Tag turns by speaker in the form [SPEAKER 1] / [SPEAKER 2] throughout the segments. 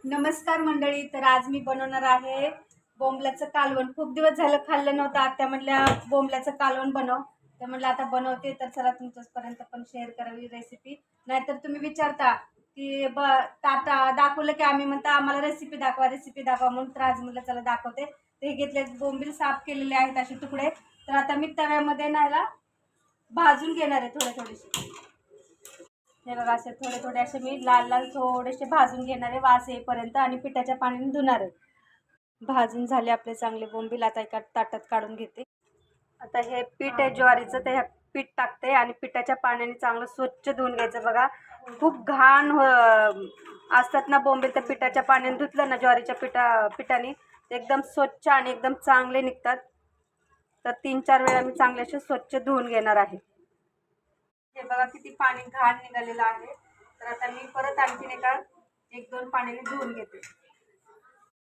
[SPEAKER 1] नमस्कार मंडळी. तर आज मी बनवणार आहे बोंबल्याचं कालवण. खूप दिवस झालं खाल्लं नव्हतं. आत्या म्हणल्या बोंबल्याचं कालवण बनव, तर म्हणलं आता बनवते. तर चला तुमच्यापर्यंत पण शेअर करावी रेसिपी. नाहीतर तुम्ही विचारता की ताटा दाखवलं की आम्ही म्हणता आम्हाला रेसिपी दाखवा, रेसिपी दाखवा. म्हणून तर आज म्हणलं चला दाखवते. ते हे घेतले बोंबील साफ केलेले आहेत असे तुकडे. तर आता मी तव्यामध्ये नाहीला भाजून घेणार आहे थोडेसे. हे बघा असे थोडे थोडे असे मी लाल लाल थोडेसे भाजून घेणार आहे वास येईपर्यंत आणि पिठाच्या पाण्याने धुणार आहे. भाजून झाले आपले चांगले बोंबील. आता एका ताटात काढून घेते. आता हे पीठ आहे ज्वारीचं, ते ह्या पीठ टाकते आणि पिठाच्या पाण्याने चांगलं स्वच्छ धुवून घ्यायचं. बघा खूप घाण असतात ना बोंबील, त्या पिठाच्या पाण्याने धुतलं ना ज्वारीच्या पिठाने ते एकदम स्वच्छ आणि एकदम चांगले निघतात. तर 3-4 वेळा मी चांगले असे स्वच्छ धुवून घेणार आहे. हे बघा किती पाणी घाण निघालेलं आहे. तर आता मी परत आणखीन 1-2 पाण्याने धुवून घेते.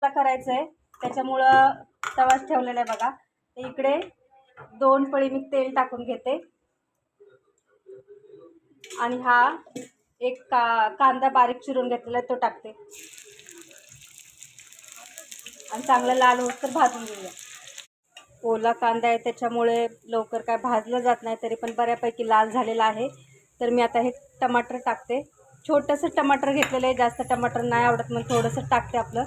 [SPEAKER 1] करायचं आहे त्याच्यामुळं तवाच ठेवलेला आहे बघा. तर इकडे 2 पळी मी तेल टाकून घेते आणि हा एक कांदा बारीक चिरून घेतलेला आहे तो टाकते आणि चांगला लाल होत तर भाजून घेऊया. ओला कांदा आहे त्याच्यामुळे लवकर काय भाजलं जात नाही, तरी पण बऱ्यापैकी लाल झालेला आहे. तर मी आता हे टमाटर टाकते. छोटंसं टमाटर घेतलेलं आहे, जास्त टमाटर नाही आवडत मग थोडंसं टाकते. आपलं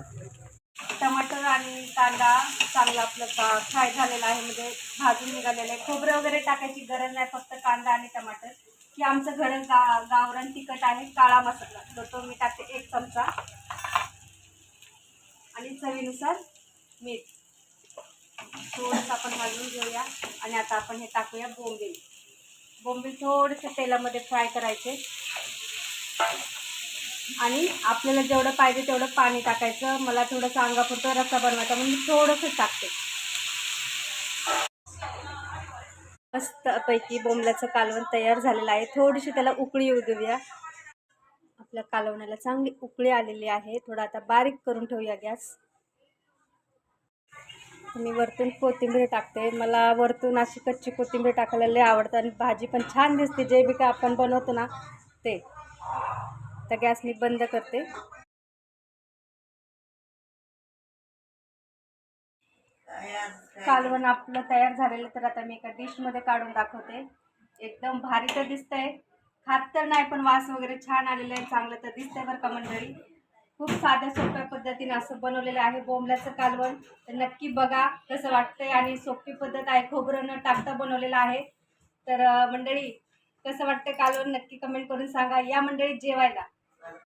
[SPEAKER 1] टमाटर आणि कांदा चांगला आपलं फ्राय झालेला आहे, म्हणजे भाजून निघालेलं आहे. खोबरं वगैरे टाकायची गरज नाही, फक्त कांदा आणि टमाटर. की आमचं घर गावरान तिखट आहे, काळा मसाला तर तो मी टाकते 1 चमचा आणि चवीनुसार मीठ. थोडंसं आपण भाजून घेऊया आणि आता आपण हे टाकूया बोंबील थोडेसे तेलामध्ये फ्राय करायचे आणि आपल्याला जेवढं पाहिजे तेवढं पाणी टाकायचं. मला थोडंसं अंगापुरतं रस्सा बनवायचा म्हणून मी थोडंसं टाकते. मस्तपैकी बोंबल्याचं कालवण तयार झालेलं आहे. थोडीशी त्याला उकळी येऊ देऊया. आपल्या कालवणाला चांगली उकळी आलेली आहे. थोडा आता बारीक करून ठेवूया गॅस. मी वरतून कोथिंबीर टाकते. मला वरतून अशी कच्ची कोथिंबीर टाकायला लय आवडतं आणि भाजी पण छान दिसते. जे बी काय आपण बनवतो ना ते. तर गॅस मी बंद करते. कालवण आपलं तयार झालेलं. तर आता मी एका डिशमध्ये काढून दाखवते. एकदम भारी तर दिसतंय, खात तर नाही पण वास वगैरे छान आलेलं आहे, चांगलं तर दिसतंय बरं का मंडळी. खूप साध्या सोप्या पद्धतीने असं बनवलेलं आहे बोंबल्याचं कालवण. तर नक्की बघा कसं वाटतंय आणि सोपी पद्धत आहे, खोबरं न टाकता बनवलेलं आहे. तर मंडळी कसं वाटतं कालवण नक्की कमेंट करून सांगा. या मंडळी जेवायला.